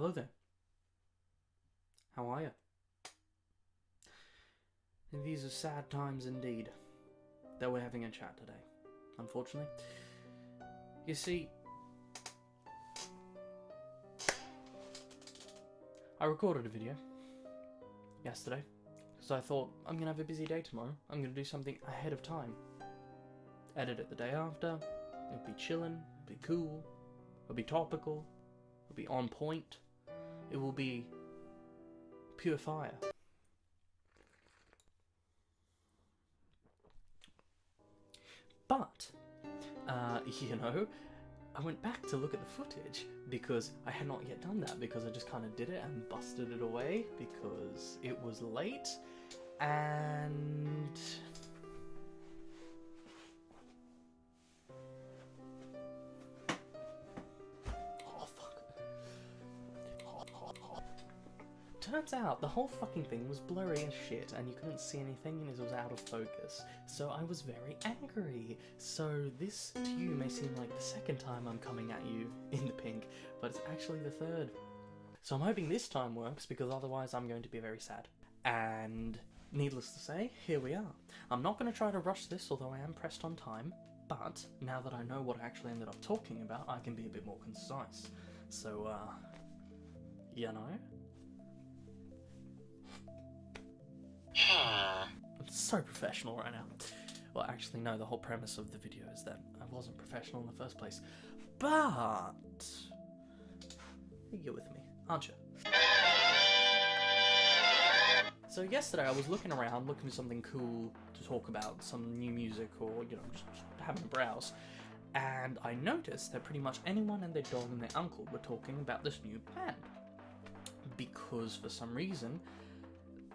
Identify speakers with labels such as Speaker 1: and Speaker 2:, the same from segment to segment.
Speaker 1: Hello there. How are you? These are sad times indeed that we're having a chat today, unfortunately. You see, I recorded a video yesterday because I thought I'm going to have a busy day tomorrow. I'm going to do something ahead of time. Edit it the day after. It'll be chillin', it'll be cool, it'll be topical, it'll be on point. It will be pure fire. But, I went back to look at the footage because I had not yet done that, because I just kind of did it and busted it away because it was late and... Turns out the whole fucking thing was blurry as shit and you couldn't see anything and it was out of focus. So I was very angry. So this to you may seem like the second time I'm coming at you in the pink, but it's actually the third. So I'm hoping this time works, because otherwise I'm going to be very sad. And needless to say, here we are. I'm not going to try to rush this, although I am pressed on time, but now that I know what I actually ended up talking about, I can be a bit more concise. So, I'm so professional right now. Well, actually, no, the whole premise of the video is that I wasn't professional in the first place. But... you're with me, aren't you? So yesterday I was looking around, looking for something cool to talk about, some new music, or, just having a browse. And I noticed that pretty much anyone and their dog and their uncle were talking about this new band. Because for some reason,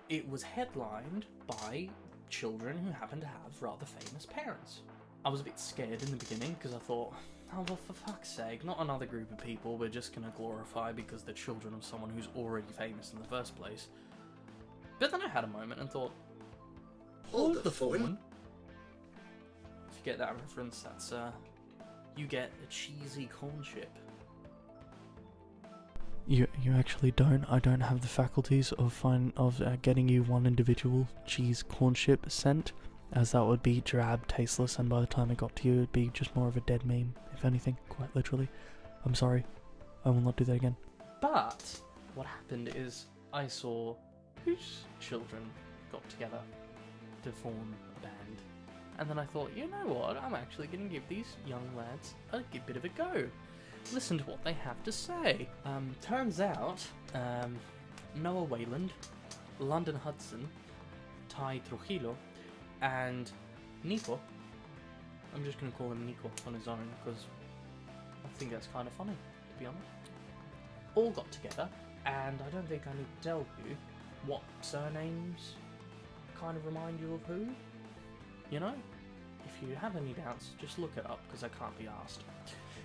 Speaker 1: it was headlined by children who happen to have rather famous parents. I was a bit scared in the beginning because I thought, oh well, for fuck's sake, not another group of people we're just gonna glorify because they're children of someone who's already famous in the first place. But then I had a moment and thought, hold the phone. If you get that reference, that's you get a cheesy corn chip. You actually don't. I don't have the faculties of getting you one individual cheese corn chip sent, as that would be drab, tasteless, and by the time it got to you, it'd be just more of a dead meme, if anything, quite literally. I'm sorry. I will not do that again. But what happened is I saw whose children got together to form a band, and then I thought, you know what? I'm actually going to give these young lads a bit of a go. Listen to what they have to say. Turns out, Noah Weiland, London Hudson, Ty Trujilo, and Nico, I'm just going to call him Nico on his own because I think that's kind of funny, to be honest, all got together, and I don't think I need to tell you what surnames kind of remind you of who, If you have any doubts, just look it up because I can't be asked.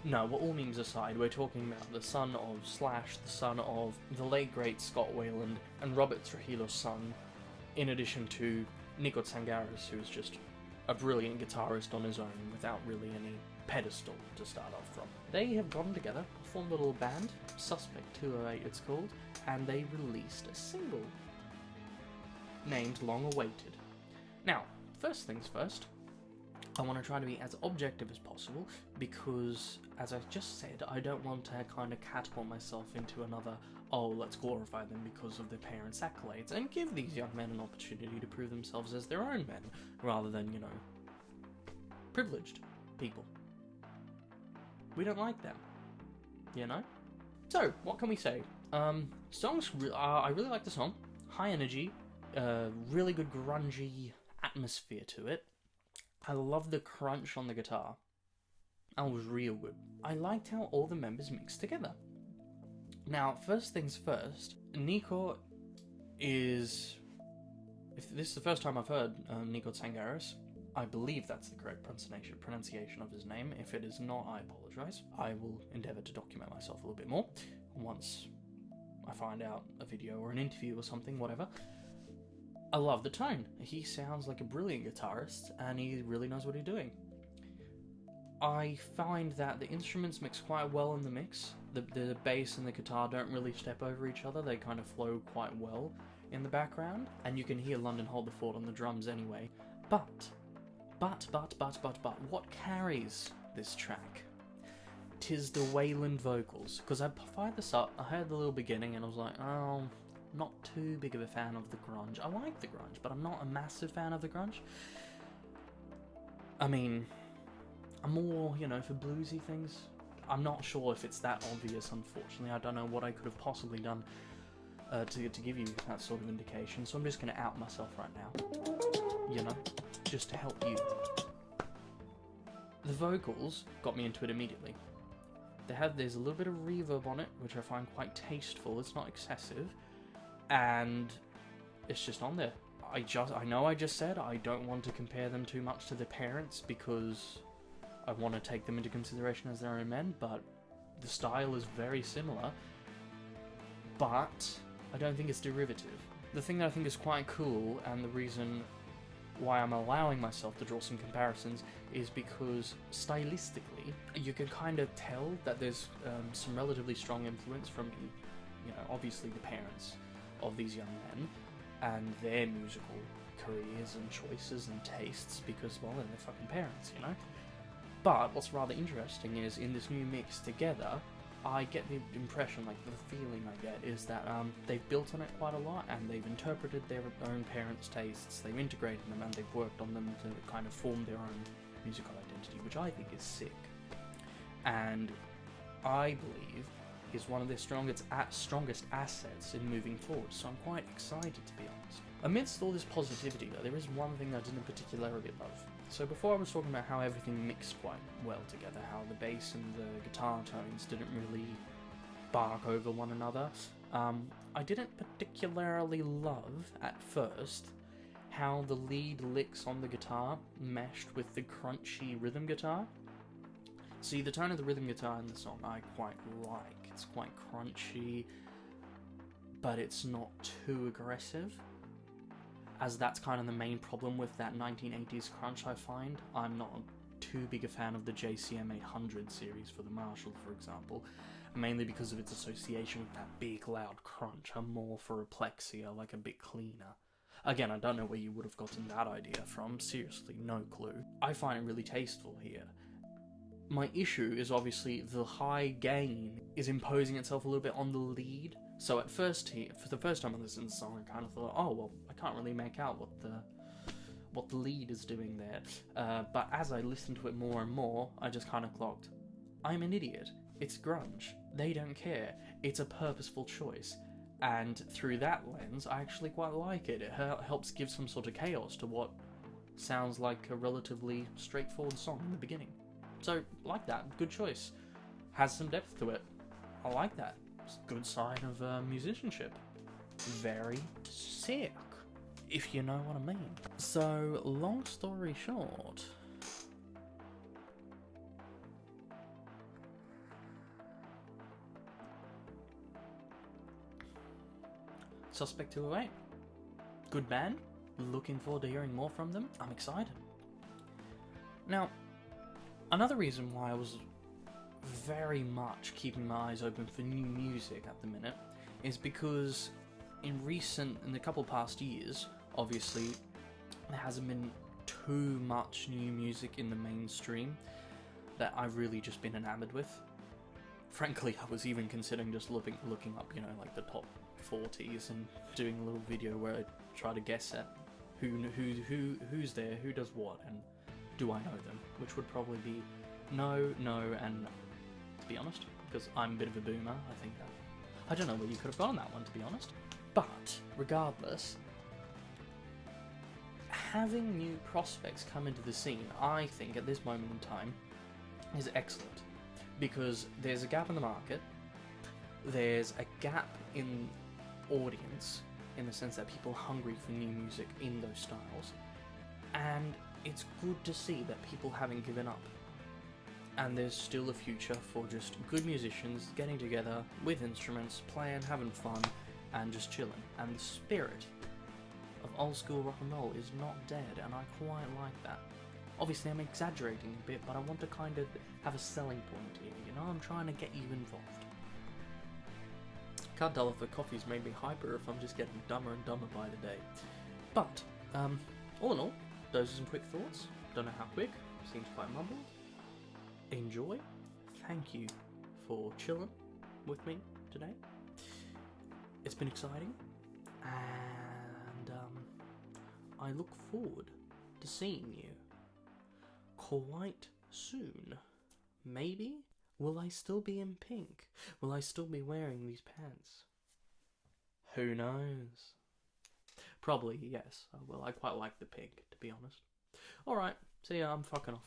Speaker 1: No, well, all memes aside, we're talking about the son of Slash, the son of the late great Scott Weiland, and Robert Trujillo's son, in addition to Nico Tsangaris, who's just a brilliant guitarist on his own without really any pedestal to start off from. They have gotten together, formed a little band, Suspect 208 it's called, and they released a single named Long Awaited. Now, first things first, I want to try to be as objective as possible because, as I just said, I don't want to kind of catapult myself into another, oh, let's glorify them because of their parents' accolades, and give these young men an opportunity to prove themselves as their own men, rather than, privileged people. We don't like them, So, what can we say? I really like the song. High energy, really good grungy atmosphere to it. I love the crunch on the guitar. That was real good. I liked how all the members mixed together. Now, first things first, Nico is... if this is the first time I've heard Nico Tsangaris, I believe that's the correct pronunciation of his name. If it is not, I apologise. I will endeavour to document myself a little bit more once I find out a video or an interview or something, whatever. I love the tone. He sounds like a brilliant guitarist, and he really knows what he's doing. I find that the instruments mix quite well in the mix. The bass and the guitar don't really step over each other, they kind of flow quite well in the background, and you can hear London Hold the Fort on the drums anyway. But, what carries this track? 'Tis the Weiland vocals, because I fired this up, I heard the little beginning, and I was like, oh, not too big of a fan of the grunge. I like the grunge, but I'm not a massive fan of the grunge. I mean, I'm more, you know, for bluesy things. I'm not sure if it's that obvious, unfortunately. I don't know what I could have possibly done to give you that sort of indication, so I'm just going to out myself right now, you know, just to help you. The vocals got me into it immediately. There's a little bit of reverb on it, which I find quite tasteful. It's not excessive, and it's just on there. I know I just said I don't want to compare them too much to their parents because I want to take them into consideration as their own men, but the style is very similar, but I don't think it's derivative. The thing that I think is quite cool, and the reason why I'm allowing myself to draw some comparisons, is because stylistically you can kind of tell that there's some relatively strong influence from, you know, obviously the parents of these young men and their musical careers and choices and tastes, because, well, they're their fucking parents, you know? But what's rather interesting is, in this new mix together, I get the impression, like the feeling I get, is that they've built on it quite a lot, and they've interpreted their own parents' tastes, they've integrated them, and they've worked on them to kind of form their own musical identity, which I think is sick. And I believe is one of their strongest assets in moving forward, so I'm quite excited, to be honest. Amidst all this positivity, though, there is one thing I didn't particularly love. So before I was talking about how everything mixed quite well together, how the bass and the guitar tones didn't really bark over one another, I didn't particularly love, at first, how the lead licks on the guitar meshed with the crunchy rhythm guitar. See, the tone of the rhythm guitar in the song I quite like. It's quite crunchy, but it's not too aggressive, as that's kind of the main problem with that 1980s crunch, I find. I'm not too big a fan of the JCM 800 series for the Marshall, for example, mainly because of its association with that big, loud crunch. I'm more for a plexia, like a bit cleaner. Again, I don't know where you would have gotten that idea from, seriously, no clue. I find it really tasteful here. My issue is obviously the high gain is imposing itself a little bit on the lead. So at first, for the first time I listened to the song, I kind of thought, oh, well, I can't really make out what the lead is doing there. But as I listened to it more and more, I just kind of clocked, I'm an idiot. It's grunge. They don't care. It's a purposeful choice. And through that lens, I actually quite like it. It helps give some sort of chaos to what sounds like a relatively straightforward song in the beginning. So, like that, good choice. Has some depth to it. I like that. It's a good sign of musicianship. Very sick, if you know what I mean. So, long story short, Suspect 208. Good band. Looking forward to hearing more from them. I'm excited. Now, another reason why I was very much keeping my eyes open for new music at the minute is because in the couple past years, obviously, there hasn't been too much new music in the mainstream that I've really just been enamored with. Frankly, I was even considering just looking up, you know, like the top 40s and doing a little video where I try to guess at who's there, who does what, and do I know them, which would probably be no, and to be honest, because I'm a bit of a boomer, I think that. I don't know where you could have gotten that one, to be honest. But, regardless, having new prospects come into the scene, I think, at this moment in time, is excellent. Because there's a gap in the market, there's a gap in audience, in the sense that people are hungry for new music in those styles, and it's good to see that people haven't given up. And there's still a future for just good musicians getting together with instruments, playing, having fun, and just chilling. And the spirit of old school rock and roll is not dead, and I quite like that. Obviously, I'm exaggerating a bit, but I want to kind of have a selling point here, you know? I'm trying to get you involved. Can't tell if the coffee's made me hyper or if I'm just getting dumber and dumber by the day. But, all in all, those are some quick thoughts. Don't know how quick, seems quite mumbled. Enjoy. Thank you for chilling with me today. It's been exciting, and I look forward to seeing you quite soon. Maybe? Will I still be in pink? Will I still be wearing these pants? Who knows? Probably yes, I will. I quite like the pink, to be honest. Alright, see ya, I'm fucking off.